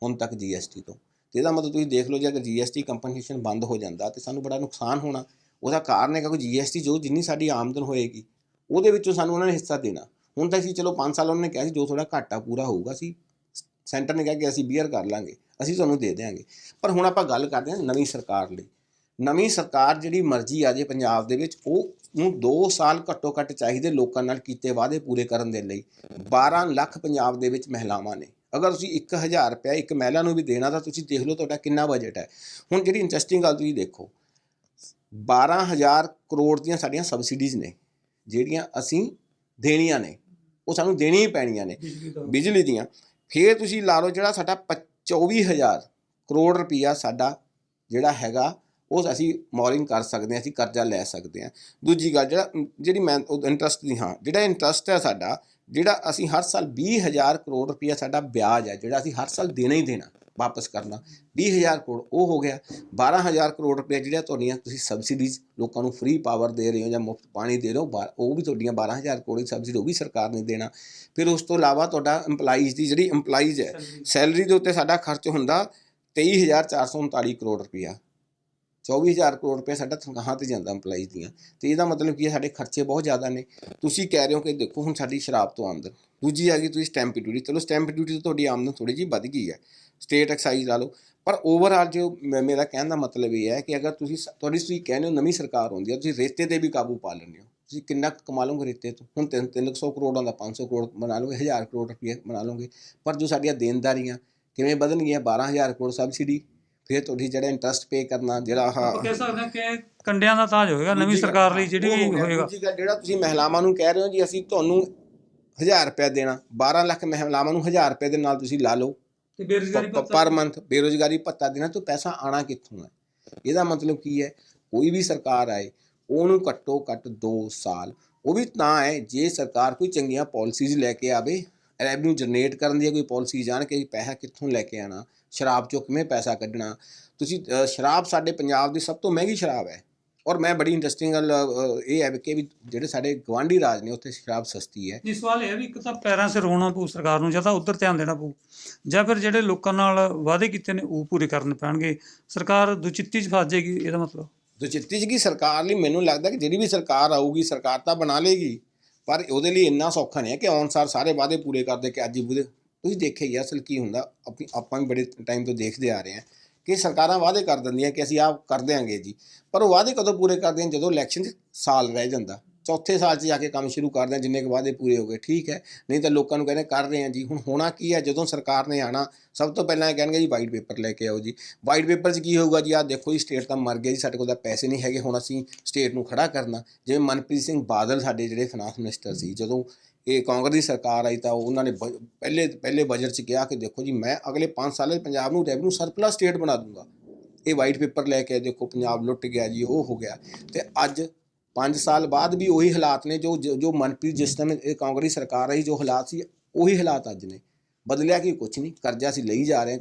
ਹੁਣ ਤੱਕ GST ਤੋਂ। ਅਤੇ ਇਹਦਾ ਮਤਲਬ ਤੁਸੀਂ ਦੇਖ ਲਓ ਜੇ ਅਗਰ GST ਕੰਪਨਸੇਸ਼ਨ ਬੰਦ ਹੋ ਜਾਂਦਾ ਤਾਂ ਸਾਨੂੰ ਬੜਾ ਨੁਕਸਾਨ ਹੋਣਾ। ਉਹਦਾ ਕਾਰਨ ਹੈਗਾ ਕਿ GST ਜਿੰਨੀ ਸਾਡੀ ਆਮਦਨ ਹੋਏਗੀ ਉਹਦੇ ਵਿੱਚੋਂ ਸਾਨੂੰ ਉਹਨਾਂ ਨੇ ਹਿੱਸਾ ਦੇਣਾ। ਹੁਣ ਤਾਂ ਅਸੀਂ ਚਲੋ 5 ਸਾਲ ਉਹਨਾਂ ਨੇ ਕਿਹਾ ਸੀ ਜੋ ਥੋੜ੍ਹਾ ਘਾਟਾ ਪੂਰਾ ਹੋਊਗਾ ਅਸੀਂ, ਸੈਂਟਰ ਨੇ ਕਿਹਾ ਕਿ ਅਸੀਂ ਬੀਅਰ ਕਰ ਲਾਂਗੇ, ਅਸੀਂ ਤੁਹਾਨੂੰ ਦੇ ਦਿਆਂਗੇ। ਪਰ ਹੁਣ ਆਪਾਂ ਗੱਲ ਕਰਦੇ ਹਾਂ ਨਵੀਂ ਸਰਕਾਰ ਲਈ। ਨਵੀਂ ਸਰਕਾਰ ਜਿਹੜੀ ਮਰਜ਼ੀ ਆ ਜੇ ਪੰਜਾਬ ਦੇ ਵਿੱਚ, ਉਹਨੂੰ 2 ਸਾਲ ਘੱਟੋ ਘੱਟ ਚਾਹੀਦੇ ਲੋਕਾਂ ਨਾਲ ਕੀਤੇ ਵਾਅਦੇ ਪੂਰੇ ਕਰਨ ਦੇ ਲਈ। 12 ਲੱਖ ਪੰਜਾਬ ਦੇ ਵਿੱਚ ਮਹਿਲਾਵਾਂ ਨੇ, ਅਗਰ ਤੁਸੀਂ 1,000 ਰੁਪਇਆ ਇੱਕ ਮਹਿਲਾ ਨੂੰ ਵੀ ਦੇਣਾ ਤਾਂ ਤੁਸੀਂ ਦੇਖ ਲਓ ਤੁਹਾਡਾ ਕਿੰਨਾ ਬਜਟ ਹੈ। ਹੁਣ ਜਿਹੜੀ ਇੰਟਰਸਟਿੰਗ ਗੱਲ ਤੁਸੀਂ ਦੇਖੋ, 12,000 ਕਰੋੜ ਦੀਆਂ ਸਾਡੀਆਂ ਸਬਸਿਡੀਜ਼ ਨੇ ਜਿਹੜੀਆਂ ਅਸੀਂ ਦੇਣੀਆਂ ਨੇ, ਉਹ ਸਾਨੂੰ ਦੇਣੀਆਂ ਹੀ ਪੈਣੀਆਂ ਨੇ ਬਿਜਲੀ ਦੀਆਂ। ਫਿਰ ਤੁਸੀਂ ਲਾ ਲਓ ਜਿਹੜਾ ਸਾਡਾ 24,000 ਕਰੋੜ ਰੁਪਈਆ ਸਾਡਾ ਜਿਹੜਾ ਹੈਗਾ ਉਹ ਅਸੀਂ ਮੋਰਿੰਗ ਕਰ ਸਕਦੇ ਹਾਂ, ਅਸੀਂ ਕਰਜ਼ਾ ਲੈ ਸਕਦੇ ਹਾਂ। ਦੂਜੀ ਗੱਲ ਜਿਹੜੀ ਮੈਂ ਇੰਟਰਸਟ ਦੀ, ਜਿਹੜਾ ਇੰਟਰਸਟ ਹੈ ਸਾਡਾ, ਜਿਹੜਾ ਅਸੀਂ ਹਰ ਸਾਲ 20,000 ਕਰੋੜ ਰੁਪਈਆ ਸਾਡਾ ਵਿਆਜ ਹੈ ਜਿਹੜਾ ਅਸੀਂ ਹਰ ਸਾਲ ਦੇਣਾ ਹੀ ਦੇਣਾ, ਵਾਪਸ ਕਰਨਾ 20,000 ਕਰੋੜ ਉਹ ਹੋ ਗਿਆ। 12,000 ਕਰੋੜ ਰੁਪਏ ਜਿਹੜੀਆਂ ਤੁਹਾਡੀਆਂ ਤੁਸੀਂ ਸਬਸਿਡੀਜ਼ ਲੋਕਾਂ ਨੂੰ ਫ੍ਰੀ ਪਾਵਰ ਦੇ ਰਹੇ ਹੋ ਜਾਂ ਮੁਫਤ ਪਾਣੀ ਦੇ ਰਹੇ ਹੋ, ਉਹ ਵੀ ਤੁਹਾਡੀਆਂ 12,000 ਕਰੋੜ ਦੀ ਸਬਸਿਡੀ ਉਹ ਵੀ ਸਰਕਾਰ ਨੇ ਦੇਣਾ। ਫਿਰ ਉਸ ਤੋਂ ਇਲਾਵਾ ਤੁਹਾਡਾ ਇੰਪਲਾਈਜ਼ ਦੀ ਜਿਹੜੀ ਇੰਪਲਾਈਜ਼ ਹੈ ਸੈਲਰੀ ਦੇ ਉੱਤੇ ਸਾਡਾ ਖਰਚ ਹੁੰਦਾ 23,439 ਕਰੋੜ ਰੁਪਈਆ। 24,000 ਕਰੋੜ ਰੁਪਏ ਸਾਡਾ ਤਨਖਾਹਾਂ ਤੇ ਜਾਂਦਾ EMPLOYEES ਦੀਆਂ। ਤੇ ਇਹਦਾ ਮਤਲਬ ਕੀ ਹੈ, ਸਾਡੇ ਖਰਚੇ ਬਹੁਤ ਜ਼ਿਆਦਾ ਨੇ। ਤੁਸੀਂ ਕਹਿ ਰਹੇ ਹੋ ਕਿ ਦੇਖੋ ਹੁਣ ਸਾਡੀ ਸ਼ਰਾਬ ਤੋਂ ਆਮਦਨ, ਦੂਜੀ ਆ ਗਈ ਤੁਸੀਂ ਸਟੈਂਪ ਡਿਊਟੀ। ਚਲੋ ਸਟੈਂਪ ਡਿਊਟੀ ਤੋਂ ਤੁਹਾਡੀ ਆਮਦਨ ਥੋੜ੍ਹੀ ਜਿਹੀ ਵੱਧ ਗਈ ਹੈ, ਸਟੇਟ ਐਕਸਾਈਜ਼ ਲਾ ਲਓ, ਪਰ ਓਵਰਆਲ ਜੋ ਮੇਰਾ ਕਹਿਣ ਦਾ ਮਤਲਬ ਇਹ ਹੈ ਕਿ ਅਗਰ ਤੁਸੀਂ ਕਹਿੰਦੇ ਹੋ ਨਵੀਂ ਸਰਕਾਰ ਆਉਂਦੀ ਹੈ, ਤੁਸੀਂ ਰੇਤੇ 'ਤੇ ਵੀ ਕਾਬੂ ਪਾ ਲੈਂਦੇ ਹੋ। ਤੁਸੀਂ ਕਿੰਨਾ ਕੁ ਕਮਾ ਲਓਗੇ ਰੇਤੇ ਤੋਂ? ਹੁਣ 300 ਕਰੋੜ ਆਉਂਦਾ, 500 ਕਰੋੜ ਬਣਾ ਲਓਗੇ, 1000 ਕਰੋੜ ਰੁਪਏ ਬਣਾ ਲਓਗੇ। ਪਰ ਜੋ ਸਾਡੀਆਂ ਦੇਣਦਾਰੀਆਂ ਕਿਵੇਂ ਵਧਣਗੀਆਂ? 12,000 ਕਰੋੜ ਸਬਸਿਡੀ, ਫਿਰ ਤੁਹਾਡੀ ਜਿਹੜਾ ਇੰਟਰਸਟ ਪੇ ਕਰਨਾ, ਜਿਹੜਾ ਆਪਾਂ ਕਹਿ ਸਕਦੇ ਹਾਂ ਕਿ ਕੰਡਿਆਂ ਦਾ ਤਾਜ ਹੋਏਗਾ ਨਵੀਂ ਸਰਕਾਰ ਲਈ, ਜਿਹੜੀ ਵੀ ਹੋਏਗਾ। ਦੂਜੀ ਗੱਲ, ਜਿਹੜਾ ਤੁਸੀਂ ਮਹਿਲਾਵਾਂ ਨੂੰ ਕਹਿ ਰਹੇ ਹੋ ਜੀ ਅਸੀਂ ਤੁਹਾਨੂੰ 1000 ਰੁਪਇਆ ਦੇਣਾ, 12 ਲੱਖ ਮਹਿਲਾਵਾਂ ਨੂੰ 1000 ਰੁਪਏ ਦੇ ਨਾਲ ਤੁਸੀਂ ਲਾ ਲਓ ਤੇ ਬੇਰੁਜ਼ਗਾਰੀ ਪਰ ਮੰਥ ਬੇਰੁਜ਼ਗਾਰੀ ਭੱਤਾ ਦੇਣਾ, ਤਾਂ ਪੈਸਾ ਆਣਾ ਕਿੱਥੋਂ ਹੈ? ਇਹਦਾ ਮਤਲਬ ਕੀ ਹੈ? ਕੋਈ ਵੀ ਸਰਕਾਰ ਆਏ ਉਹਨੂੰ ਘੱਟੋ ਘੱਟ 2 ਸਾਲ, ਉਹ ਵੀ ਤਾਂ ਹੈ ਜੇ ਸਰਕਾਰ ਕੋਈ ਚੰਗੀਆਂ ਪਾਲਿਸੀਜ਼ ਲੈ ਕੇ ਆਵੇ, ਰੈਵਨਿਊ ਜਨਰੇਟ ਕਰਨ ਦੀ ਕੋਈ ਪਾਲਿਸੀ ਜਾਣ ਕਿ ਪੈਸਾ ਕਿੱਥੋਂ ਲੈ ਕੇ ਆਉਣਾ, ਸ਼ਰਾਬ 'ਚੋਂ ਕਿਵੇਂ ਪੈਸਾ ਕੱਢਣਾ। ਤੁਸੀਂ ਸ਼ਰਾਬ ਸਾਡੇ ਪੰਜਾਬ ਦੀ ਸਭ ਤੋਂ ਮਹਿੰਗੀ ਸ਼ਰਾਬ ਹੈ, ਔਰ ਮੈਂ ਬੜੀ ਇੰਟਰਸਟਿੰਗ ਗੱਲ ਇਹ ਹੈ ਕਿ ਵੀ ਜਿਹੜੇ ਸਾਡੇ ਗਵਾਂਢੀ ਰਾਜ ਨੇ ਉੱਥੇ ਸ਼ਰਾਬ ਸਸਤੀ ਹੈ। ਜੀ ਸਵਾਲ ਇਹ ਹੈ ਵੀ ਇੱਕ ਤਾਂ ਪੈਰਾਂ ਸਿਰ ਹੋਣਾ ਪਊ ਸਰਕਾਰ ਨੂੰ, ਜਾਂ ਤਾਂ ਉੱਧਰ ਧਿਆਨ ਦੇਣਾ ਪਊ, ਜਾਂ ਫਿਰ ਜਿਹੜੇ ਲੋਕਾਂ ਨਾਲ ਵਾਅਦੇ ਕੀਤੇ ਨੇ ਉਹ ਪੂਰੇ ਕਰਨੇ ਪੈਣਗੇ। ਸਰਕਾਰ ਦੁਚਿੱਤੀ 'ਚ ਫਸ ਜਾਏਗੀ, ਇਹਦਾ ਮਤਲਬ ਦੁਚਿੱਤੀ 'ਚ ਕੀ ਸਰਕਾਰ ਲਈ ਮੈਨੂੰ ਲੱਗਦਾ ਕਿ ਜਿਹੜੀ ਵੀ ਸਰਕਾਰ ਆਊਗੀ, ਸਰਕਾਰ ਤਾਂ ਬਣਾ ਲੇਗੀ, ਪਰ ਉਹਦੇ ਲਈ ਇੰਨਾ ਸੌਖਾ ਨਹੀਂ ਹੈ ਕਿ ਅਨੁਸਾਰ ਸਾਰੇ ਵਾਅਦੇ ਪੂਰੇ ਕਰਦੇ ਕਿ ਅੱਜ ਹੀ ਪੂਰੇ। ਤੁਸੀਂ ਦੇਖਿਆ ਹੀ ਅਸਲ ਕੀ ਹੁੰਦਾ, ਆਪਾਂ ਵੀ ਬੜੇ ਟਾਈਮ ਤੋਂ ਦੇਖਦੇ ਆ ਰਹੇ ਹਾਂ ਕਿ ਸਰਕਾਰਾਂ ਵਾਅਦੇ ਕਰ ਦਿੰਦੀਆਂ ਕਿ ਅਸੀਂ ਆਹ ਕਰ ਦਿਆਂਗੇ ਜੀ, ਪਰ ਉਹ ਵਾਅਦੇ ਕਦੋਂ ਪੂਰੇ ਕਰਦੇ ਹਨ? ਜਦੋਂ ਇਲੈਕਸ਼ਨ 'ਚ ਸਾਲ ਰਹਿ ਜਾਂਦਾ, ਚੌਥੇ ਸਾਲ 'ਚ ਜਾ ਕੇ ਕੰਮ ਸ਼ੁਰੂ ਕਰਦੇ ਹਾਂ, ਜਿੰਨੇ ਕੁ ਵਾਅਦੇ ਪੂਰੇ ਹੋ ਗਏ ਠੀਕ ਹੈ, ਨਹੀਂ ਤਾਂ ਲੋਕਾਂ ਨੂੰ ਕਹਿੰਦੇ ਕਰ ਰਹੇ ਹਾਂ ਜੀ। ਹੁਣ ਹੋਣਾ ਕੀ ਹੈ, ਜਦੋਂ ਸਰਕਾਰ ਨੇ ਆਉਣਾ ਸਭ ਤੋਂ ਪਹਿਲਾਂ ਇਹ ਕਹਿਣਗੇ ਜੀ ਵਾਈਟ ਪੇਪਰ ਲੈ ਕੇ ਆਓ ਜੀ। ਵਾਈਟ ਪੇਪਰ 'ਚ ਕੀ ਹੋਊਗਾ ਜੀ? ਆਹ ਦੇਖੋ ਜੀ ਸਟੇਟ ਤਾਂ ਮਰ ਗਿਆ ਜੀ, ਸਾਡੇ ਕੋਲ ਤਾਂ ਪੈਸੇ ਨਹੀਂ ਹੈਗੇ, ਹੁਣ ਅਸੀਂ ਸਟੇਟ ਨੂੰ ਖੜਾ ਕਰਨਾ। ਜਿਵੇਂ ਮਨਪ੍ਰੀਤ ਸਿੰਘ ਬਾਦਲ ਸਾਡੇ ਜਿਹੜੇ ਫਾਈਨਾਂਸ ਮਿਨਿਸਟਰ ਸੀ, ਜਦੋਂ ਇਹ ਕਾਂਗਰਸ ਦੀ ਸਰਕਾਰ ਆਈ ਤਾਂ ਉਹਨਾਂ ਨੇ ਪਹਿਲੇ ਬਜਟ 'ਚ ਕਿਹਾ ਕਿ ਦੇਖੋ ਜੀ ਮੈਂ ਅਗਲੇ 5 ਸਾਲਾਂ 'ਚ ਪੰਜਾਬ ਨੂੰ ਰੈਵਨਿਊ ਸਰਪਲਸ ਸਟੇਟ ਬਣਾ ਦੂੰਗਾ। ਇਹ ਵਾਈਟ ਪੇਪਰ ਲੈ ਕੇ ਦੇਖੋ ਪੰਜਾਬ ਲੁੱਟ ਗਿਆ ਜੀ, ਉਹ ਹੋ ਗਿਆ। ਤੇ ਅੱਜ 5 ਸਾਲ ਬਾਅਦ ਵੀ ਉਹੀ ਹਾਲਾਤ ਨੇ ਜੋ ਮਨਪ੍ਰੀਤ ਜਿਸ ਟਾਈਮ ਇਹ ਕਾਂਗਰਸ ਸਰਕਾਰ ਆਈ ਜੋ ਹਾਲਾਤ ਸੀ ਉਹੀ ਹਾਲਾਤ ਅੱਜ ਨੇ। ਬਦਲਿਆ ਕੀ? ਕੁਛ ਨਹੀਂ, ਕਰਜ਼ਾ ਅਸੀਂ ਲਈ ਜਾ ਰਹੇ ਹਾਂ।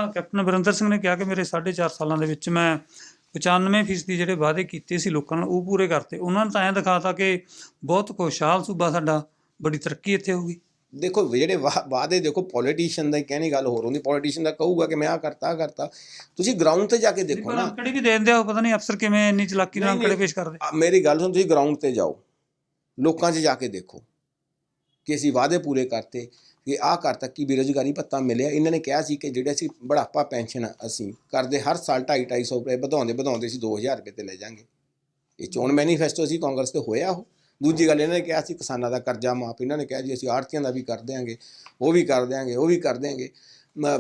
ਕੈਪਟਨ ਅਮਰਿੰਦਰ ਸਿੰਘ ਨੇ ਕਿਹਾ ਕਿ ਮੇਰੇ 4.5 ਸਾਲਾਂ ਦੇ ਵਿੱਚ ਮੈਂ 95% ਜਿਹੜੇ ਵਾਅਦੇ ਕੀਤੇ ਸੀ ਲੋਕਾਂ ਨਾਲ ਉਹ ਪੂਰੇ ਕਰਤੇ। ਉਹਨਾਂ ਨੇ ਤਾਂ ਐਂ ਦਿਖਾਤਾ ਕਿ ਬਹੁਤ ਖੁਸ਼ਹਾਲ ਸੂਬਾ ਸਾਡਾ, ਬੜੀ ਤਰੱਕੀ ਇੱਥੇ ਹੋਊਗੀ। ਦੇਖੋ ਜਿਹੜੇ ਵਾਅਦੇ, ਦੇਖੋ ਪੋਲੀਟੀਸ਼ੀਅਨ ਦਾ ਕਹਿਣੀ ਗੱਲ ਹੋਰ ਹੁੰਦੀ, ਪੋਲੀਟੀਸ਼ੀਅਨ ਦਾ ਕਹੂਗਾ ਕਿ ਮੈਂ ਆਹ ਕਰਤਾ। ਤੁਸੀਂ ਗਰਾਊਂਡ 'ਤੇ ਜਾ ਕੇ ਦੇਖੋ ਨਾ, ਅੰਕੜੇ ਵੀ ਦੇ ਦਿੰਦੇ ਆ, ਪਤਾ ਨਹੀਂ ਅਫਸਰ ਕਿਵੇਂ ਇੰਨੀ ਚਲਾਕੀ ਨਾਲ ਅੰਕੜੇ ਪੇਸ਼ ਕਰਦੇ। ਮੇਰੀ ਗੱਲ ਸੁਣ, ਤੁਸੀਂ ਗਰਾਊਂਡ 'ਤੇ ਜਾਓ, ਲੋਕਾਂ 'ਚ ਜਾ ਕੇ ਦੇਖੋ ਕਿ ਅਸੀਂ ਵਾਅਦੇ ਪੂਰੇ ਕਰਤੇ, ਕਿ ਆਹ ਕਰਤਾ, ਕੀ ਬੇਰੁਜ਼ਗਾਰੀ ਭੱਤਾ ਮਿਲਿਆ। ਇਹਨਾਂ ਨੇ ਕਿਹਾ ਸੀ ਕਿ ਜਿਹੜੇ ਅਸੀਂ ਬੁਢਾਪਾ ਪੈਨਸ਼ਨ ਅਸੀਂ ਕਰਦੇ ਹਰ ਸਾਲ 250-250 ਰੁਪਏ ਵਧਾਉਂਦੇ ਅਸੀਂ 2000 ਰੁਪਏ 'ਤੇ ਲੈ ਜਾਵਾਂਗੇ। ਇਹ ਚੋਣ ਮੈਨੀਫੈਸਟੋ ਸੀ ਕਾਂਗਰਸ 'ਤੇ, ਹੋਇਆ ਉਹ। ਦੂਜੀ ਗੱਲ ਇਹਨਾਂ ਨੇ ਕਿਹਾ ਸੀ ਕਿਸਾਨਾਂ ਦਾ ਕਰਜ਼ਾ ਮਾਫ, ਇਹਨਾਂ ਨੇ ਕਿਹਾ ਜੀ ਅਸੀਂ ਆੜ੍ਹਤੀਆਂ ਦਾ ਵੀ ਕਰ ਦਿਆਂਗੇ, ਉਹ ਵੀ ਕਰ ਦਿਆਂਗੇ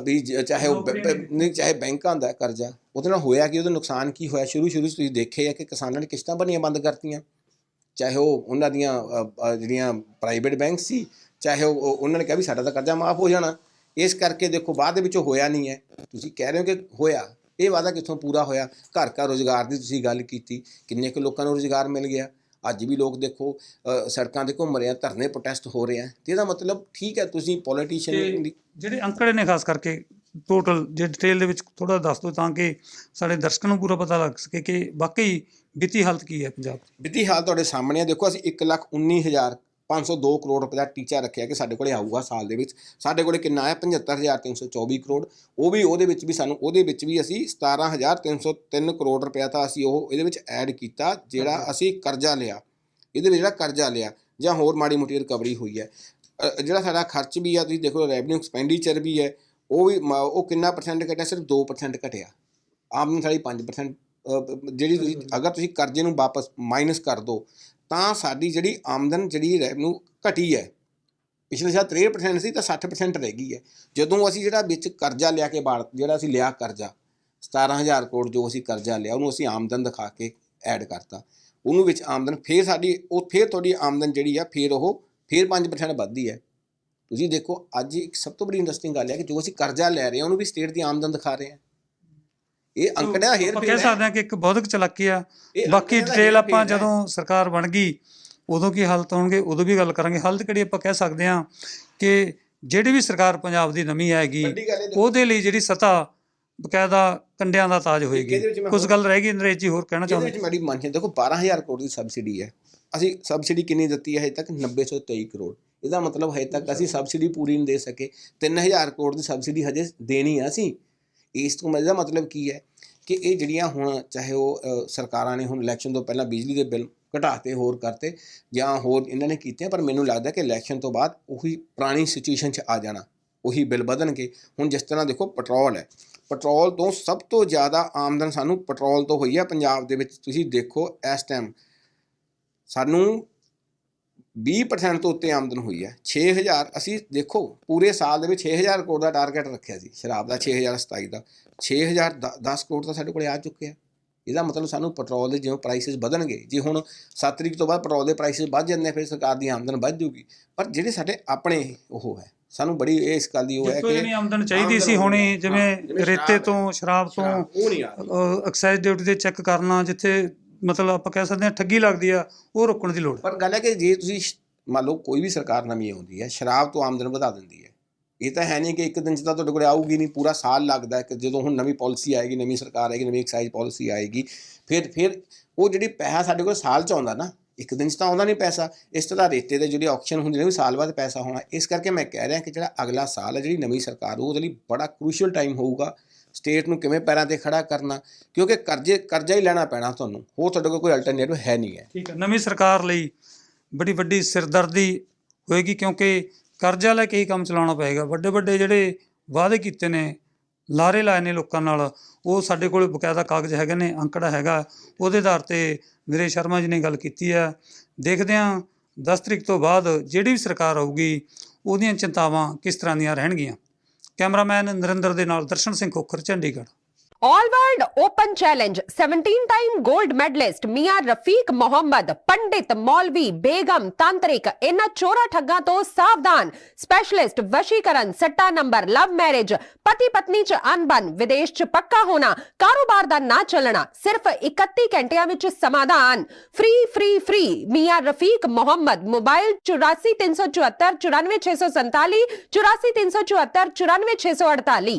ਵੀ ਚਾਹੇ ਬੈਂਕਾਂ ਦਾ ਕਰਜ਼ਾ। ਉਹਦੇ ਨਾਲ ਹੋਇਆ ਕਿ ਉਹਦਾ ਨੁਕਸਾਨ ਕੀ ਹੋਇਆ? ਸ਼ੁਰੂ 'ਚ ਤੁਸੀਂ ਦੇਖਿਆ ਕਿ ਕਿਸਾਨਾਂ ਨੇ ਕਿਸ਼ਤਾਂ ਭਰਨੀਆਂ ਬੰਦ ਕਰਤੀਆਂ, ਚਾਹੇ ਉਹ ਉਹਨਾਂ ਦੀਆਂ ਜਿਹੜੀਆਂ ਪ੍ਰਾਈਵੇਟ ਬੈਂਕ ਸੀ, ਚਾਹੇ ਉਹਨਾਂ ਨੇ ਕਿਹਾ ਵੀ ਸਾਡਾ ਤਾਂ ਕਰਜ਼ਾ ਮਾਫ ਹੋ ਜਾਣਾ। ਇਸ ਕਰਕੇ ਦੇਖੋ ਬਾਅਦ ਦੇ ਵਿੱਚੋਂ ਹੋਇਆ ਨਹੀਂ ਹੈ। ਤੁਸੀਂ ਕਹਿ ਰਹੇ ਹੋ ਕਿ ਹੋਇਆ, ਇਹ ਵਾਅਦਾ ਕਿੱਥੋਂ ਪੂਰਾ ਹੋਇਆ? ਘਰ ਰੁਜ਼ਗਾਰ ਦੀ ਤੁਸੀਂ ਗੱਲ ਕੀਤੀ, ਕਿੰਨੇ ਕੁ ਲੋਕਾਂ ਨੂੰ ਰੁਜ਼ਗਾਰ ਮਿਲ ਗਿਆ? ਅੱਜ ਵੀ ਲੋਕ ਦੇਖੋ ਸੜਕਾਂ 'ਤੇ ਘੁੰਮ ਰਹੇ ਆ, ਧਰਨੇ ਪ੍ਰੋਟੈਸਟ ਹੋ ਰਹੇ ਆ। ਅਤੇ ਇਹਦਾ ਮਤਲਬ ਠੀਕ ਹੈ, ਤੁਸੀਂ ਪੋਲੀਟੀਸ਼ੀਅਨ ਜਿਹੜੇ ਅੰਕੜੇ ਨੇ ਖਾਸ ਕਰਕੇ ਟੋਟਲ ਜੇ ਡਿਟੇਲ ਦੇ ਵਿੱਚ ਥੋੜ੍ਹਾ ਦੱਸ ਦਿਓ ਤਾਂ ਕਿ ਸਾਡੇ ਦਰਸ਼ਕਾਂ ਨੂੰ ਪੂਰਾ ਪਤਾ ਲੱਗ ਸਕੇ ਕਿ ਵਾਕਈ ਵਿੱਤੀ ਹਾਲਤ ਕੀ ਹੈ ਪੰਜਾਬ ਦੀ। ਵਿੱਤੀ ਹਾਲਤ ਤੁਹਾਡੇ ਸਾਹਮਣੇ ਆ। ਦੇਖੋ ਅਸੀਂ 1,19,502 ਕਰੋੜ ਰੁਪਏ ਦਾ ਟੀਚਾ ਰੱਖਿਆ ਕਿ ਸਾਡੇ ਕੋਲ ਆਊਗਾ ਸਾਲ ਦੇ ਵਿੱਚ। ਸਾਡੇ ਕੋਲ ਕਿੰਨਾ ਆਇਆ? 75,324 ਕਰੋੜ। ਉਹਦੇ ਵਿੱਚ ਵੀ ਅਸੀਂ 17,303 ਕਰੋੜ ਰੁਪਇਆ ਤਾਂ ਅਸੀਂ ਇਹਦੇ ਵਿੱਚ ਐਡ ਕੀਤਾ, ਜਿਹੜਾ ਅਸੀਂ ਕਰਜ਼ਾ ਲਿਆ। ਇਹਦੇ ਵਿੱਚ ਜਿਹੜਾ ਕਰਜ਼ਾ ਲਿਆ ਜਾਂ ਹੋਰ ਮਾੜੀ ਮੋਟੀ ਰਿਕਵਰੀ ਹੋਈ ਹੈ। ਜਿਹੜਾ ਸਾਡਾ ਖਰਚ ਵੀ ਆ, ਤੁਸੀਂ ਦੇਖੋ ਰੈਵਨਿਊ ਐਕਸਪੈਂਡੀਚਰ ਵੀ ਹੈ, ਉਹ ਕਿੰਨਾ ਪਰਸੈਂਟ ਘਟਿਆ? ਸਿਰਫ 2% ਘਟਿਆ। ਆਮਦਨ ਸਾਡੀ 5%। ਜਿਹੜੀ ਅਗਰ ਤੁਸੀਂ ਕਰਜ਼ੇ ਨੂੰ ਵਾਪਸ ਮਾਈਨਸ ਕਰ ਦਿਓ ਤਾਂ ਸਾਡੀ ਜਿਹੜੀ ਆਮਦਨ, ਜਿਹੜੀ ਰੈਵਨਿਊ ਘਟੀ ਹੈ, ਪਿਛਲੇ ਸਾਲ 63% ਸੀ ਤਾਂ 60% ਰਹਿ ਗਈ ਹੈ। ਜਦੋਂ ਅਸੀਂ ਜਿਹੜਾ ਵਿੱਚ ਕਰਜ਼ਾ ਲਿਆ ਕੇ ਜਿਹੜਾ ਅਸੀਂ ਲਿਆ ਕਰਜ਼ਾ 17,000 ਕਰੋੜ ਜੋ ਅਸੀਂ ਕਰਜ਼ਾ ਲਿਆ, ਉਹਨੂੰ ਅਸੀਂ ਆਮਦਨ ਦਿਖਾ ਕੇ ਐਡ ਕਰਤਾ, ਉਹਨੂੰ ਵਿੱਚ ਆਮਦਨ ਫਿਰ ਤੁਹਾਡੀ ਆਮਦਨ ਜਿਹੜੀ ਆ ਫਿਰ 5% ਵੱਧਦੀ ਹੈ। ਤੁਸੀਂ ਦੇਖੋ ਅੱਜ ਇੱਕ ਸਭ ਤੋਂ ਬੜੀ ਇੰਟਰਸਟਿੰਗ ਗੱਲ ਹੈ ਕਿ ਜੋ ਅਸੀਂ ਕਰਜ਼ਾ ਲੈ ਰਹੇ ਹਾਂ ਉਹਨੂੰ ਵੀ ਸਟੇਟ ਦੀ ਆਮਦਨ ਦਿਖਾ ਰਹੇ ਹਾਂ। ਇਹ ਅੰਕੜਾ ਆਪਾਂ ਕਹਿ ਸਕਦੇ ਹਾਂ ਕਿ ਇੱਕ ਬਹੁਤ ਚਲਾਕੀ ਆ। ਬਾਕੀ ਡਿਟੇਲ ਆਪਾਂ ਜਦੋਂ ਸਰਕਾਰ ਬਣ ਗਈ ਉਦੋਂ ਕੀ ਹਾਲਤ ਹੋਣਗੇ ਉਦੋਂ ਵੀ ਗੱਲ ਕਰਾਂਗੇ। ਹਾਲਤ ਕਿਹੜੀ ਆਪਾਂ ਕਹਿ ਸਕਦੇ ਹਾਂ ਕਿ ਜਿਹੜੀ ਵੀ ਸਰਕਾਰ ਪੰਜਾਬ ਦੀ ਨਵੀਂ ਆਏਗੀ ਉਹਦੇ ਲਈ ਜਿਹੜੀ ਸਤ੍ਹਾ ਬਕਾਇਦਾ ਕੰਡਿਆਂ ਦਾ ਤਾਜ ਹੋਏਗੀ। ਕੁਝ ਗੱਲ ਰਹਿ ਗਈ ਅੰਗਰੇਜ਼ ਜੀ ਹੋਰ ਕਹਿਣਾ ਚਾਹੁੰਦੇ? ਮੇਰੀ ਮੰਨ ਦੇਖੋ 12,000 ਕਰੋੜ ਦੀ ਸਬਸਿਡੀ ਹੈ। ਅਸੀਂ ਸਬਸਿਡੀ ਕਿੰਨੀ ਦਿੱਤੀ ਹੈ ਹਜੇ ਤੱਕ? 9,123 ਕਰੋੜ। ਇਹਦਾ ਮਤਲਬ ਹਜੇ ਤੱਕ ਅਸੀਂ ਸਬਸਿਡੀ ਪੂਰੀ ਨਹੀਂ ਦੇ ਸਕੇ। 3,000 ਕਰੋੜ ਦੀ ਸਬਸਿਡੀ ਹਜੇ ਦੇਣੀ ਆ ਅਸੀਂ। ਇਸ ਤੋਂ ਇਹਦਾ ਮਤਲਬ ਕੀ ਹੈ ਕਿ ਇਹ ਜਿਹੜੀਆਂ ਹੁਣ ਚਾਹੇ ਉਹ ਸਰਕਾਰਾਂ ਨੇ ਹੁਣ ਇਲੈਕਸ਼ਨ ਤੋਂ ਪਹਿਲਾਂ ਬਿਜਲੀ ਦੇ ਬਿੱਲ ਘਟਾਤੇ ਹੋਰ ਕਰਤੇ ਜਾਂ ਹੋਰ ਇਹਨਾਂ ਨੇ ਕੀਤੇ, ਪਰ ਮੈਨੂੰ ਲੱਗਦਾ ਕਿ ਇਲੈਕਸ਼ਨ ਤੋਂ ਬਾਅਦ ਉਹੀ ਪੁਰਾਣੀ ਸਿਚੁਏਸ਼ਨ 'ਚ ਆ ਜਾਣਾ, ਉਹੀ ਬਿੱਲ ਵਧਣਗੇ। ਹੁਣ ਜਿਸ ਤਰ੍ਹਾਂ ਦੇਖੋ ਪੈਟਰੋਲ ਹੈ, ਪੈਟਰੋਲ ਤੋਂ ਸਭ ਤੋਂ ਜ਼ਿਆਦਾ ਆਮਦਨ ਸਾਨੂੰ ਪੈਟਰੋਲ ਤੋਂ ਹੋਈ ਹੈ ਪੰਜਾਬ ਦੇ ਵਿੱਚ। ਤੁਸੀਂ ਦੇਖੋ ਇਸ ਟਾਈਮ ਸਾਨੂੰ 20% ਤੋਂ ਉੱਤੇ ਆਮਦਨ ਹੋਈ ਹੈ। 6000 ਅਸੀਂ ਦੇਖੋ ਪੂਰੇ ਸਾਲ ਦੇ ਵਿੱਚ 6000 ਕਰੋੜ ਦਾ ਟਾਰਗੇਟ ਰੱਖਿਆ ਸੀ ਸ਼ਰਾਬ ਦਾ 2027 ਦਾ, 10 ਕਰੋੜ ਤਾਂ ਸਾਡੇ ਕੋਲ ਆ ਚੁੱਕੇ ਆ। ਇਹਦਾ ਮਤਲਬ ਸਾਨੂੰ ਪੈਟਰੋਲ ਦੇ ਜਿਵੇਂ ਪ੍ਰਾਈਸਿਸ ਵਧਣਗੇ, ਜੇ ਹੁਣ 7 ਤਰੀਕ ਤੋਂ ਬਾਅਦ ਪੈਟਰੋਲ ਦੇ ਪ੍ਰਾਈਸਿਸ ਵੱਧ ਜਾਂਦੇ ਫਿਰ ਸਰਕਾਰ ਦੀ ਆਮਦਨ ਵੱਧ ਜੂਗੀ। ਪਰ ਜਿਹੜੇ ਸਾਡੇ ਆਪਣੇ ਉਹ ਹੈ ਸਾਨੂੰ ਬੜੀ ਇਸ ਗੱਲ ਦੀ ਉਹ ਹੈ ਕਿ ਜਿਹੜੀ ਆਮਦਨ ਚਾਹੀਦੀ ਸੀ ਹੋਣੀ, ਜਿਵੇਂ ਰੇਤੇ ਤੋਂ ਸ਼ਰਾਬ ਤੋਂ ਉਹ ਨਹੀਂ ਆ ਰਹੀ। ਐਕਸਾਈਜ਼ ਡਿਊਟੀ ਦੇ ਚੈੱਕ ਕਰਨਾ, ਜਿੱਥੇ ਮਤਲਬ ਆਪਾਂ ਕਹਿ ਸਕਦੇ ਹਾਂ ਠੱਗੀ ਲੱਗਦੀ ਆ, ਉਹ ਰੋਕਣ ਦੀ ਲੋੜ। ਪਰ ਗੱਲ ਹੈ ਕਿ ਜੇ ਤੁਸੀਂ ਮੰਨ ਲਓ ਕੋਈ ਵੀ ਸਰਕਾਰ ਨਵੀਂ ਆਉਂਦੀ ਹੈ ਸ਼ਰਾਬ ਤੋਂ ਆਮਦਨ ਵਧਾ ਦਿੰਦੀ ਹੈ। ਇਹ ਤਾਂ ਹੈ ਨਹੀਂ ਕਿ ਇੱਕ ਦਿਨ 'ਚ ਤਾਂ ਤੁਹਾਡੇ ਕੋਲ ਆਊਗੀ ਨਹੀਂ, ਪੂਰਾ ਸਾਲ ਲੱਗਦਾ ਕਿ ਜਦੋਂ ਹੁਣ ਨਵੀਂ ਪਾਲਿਸੀ ਆਏਗੀ, ਨਵੀਂ ਸਰਕਾਰ ਆਏਗੀ, ਨਵੀਂ ਐਕਸਾਈਜ਼ ਪਾਲਿਸੀ ਆਏਗੀ, ਫਿਰ ਉਹ ਜਿਹੜੀ ਪੈਸਾ ਸਾਡੇ ਕੋਲ ਸਾਲ 'ਚ ਆਉਂਦਾ ਨਾ, ਇੱਕ ਦਿਨ 'ਚ ਤਾਂ ਆਉਂਦਾ ਨਹੀਂ ਪੈਸਾ। ਇਸ ਤਰ੍ਹਾਂ ਰੇਤੇ ਦੇ ਜਿਹੜੇ ਆਕਸ਼ਨ ਹੁੰਦੇ ਨੇ ਵੀ ਸਾਲ ਬਾਅਦ ਪੈਸਾ ਹੋਣਾ। ਇਸ ਕਰਕੇ ਮੈਂ ਕਹਿ ਰਿਹਾ ਕਿ ਜਿਹੜਾ ਅਗਲਾ ਸਾਲ ਹੈ ਜਿਹੜੀ ਨਵੀਂ ਸਰਕਾਰ ਉਹਦੇ ਲਈ ਬੜਾ ਕ੍ਰੂਸ਼ੀਅਲ ਟਾਈਮ ਹੋਊਗਾ। ਸਟੇਟ ਨੂੰ ਕਿਵੇਂ ਪੈਰਾਂ 'ਤੇ ਖੜਾ ਕਰਨਾ, ਕਿਉਂਕਿ ਕਰਜ਼ਾ ਹੀ ਲੈਣਾ ਪੈਣਾ ਤੁਹਾਨੂੰ, ਹੋਰ ਤੁਹਾਡੇ ਕੋਲ ਕੋਈ ਅਲਟਰਨੇਟਿਵ ਹੈ ਨਹੀਂ ਹੈ। ਠੀਕ ਹੈ, ਨਵੀਂ ਸਰਕਾਰ ਲਈ ਬੜੀ ਵੱਡੀ ਸਿਰਦਰਦੀ ਹੋਏਗੀ, ਕਿਉਂਕਿ ਕਰਜ਼ਾ ਲੈ ਕੇ ਹੀ ਕੰਮ ਚਲਾਉਣਾ ਪਏਗਾ। ਵੱਡੇ ਵੱਡੇ ਜਿਹੜੇ ਵਾਅਦੇ ਕੀਤੇ ਨੇ, ਲਾਰੇ ਲਾਏ ਨੇ ਲੋਕਾਂ ਨਾਲ, ਉਹ ਸਾਡੇ ਕੋਲ ਬਕਾਇਦਾ ਕਾਗਜ਼ ਹੈਗੇ ਨੇ, ਅੰਕੜਾ ਹੈਗਾ, ਉਹਦੇ ਆਧਾਰ 'ਤੇ ਵੀਰੇ ਸ਼ਰਮਾ ਜੀ ਨੇ ਗੱਲ ਕੀਤੀ ਹੈ। ਦੇਖਦੇ ਹਾਂ 10 ਤਰੀਕ ਤੋਂ ਬਾਅਦ ਜਿਹੜੀ ਵੀ ਸਰਕਾਰ ਆਊਗੀ ਉਹਦੀਆਂ ਚਿੰਤਾਵਾਂ ਕਿਸ ਤਰ੍ਹਾਂ ਦੀਆਂ ਰਹਿਣਗੀਆਂ। ਕੈਮਰਾਮੈਨ ਨਰਿੰਦਰ ਦੇ ਨਾਲ Darshan Singh Khokhar, Chandigarh. All world open challenge 17 time gold medalist मियां रफीक मोहम्मद, पंडित, मौलवी, बेगम, तांत्रिक, इन्हां चोरा ठग्गां तो सावधान। स्पेशलिस्ट वशीकरण, सट्टा नंबर, लव मैरिज, पति पत्नी च अनबन, विदेश च पक्का होना, कारोबार दा ना चलना, सिर्फ 31 घंटियां विच समाधान। फ्री फ्री फ्री मियां रफीक मोहम्मद। मोबाइल 84 374 94 647, 84 374 94 648।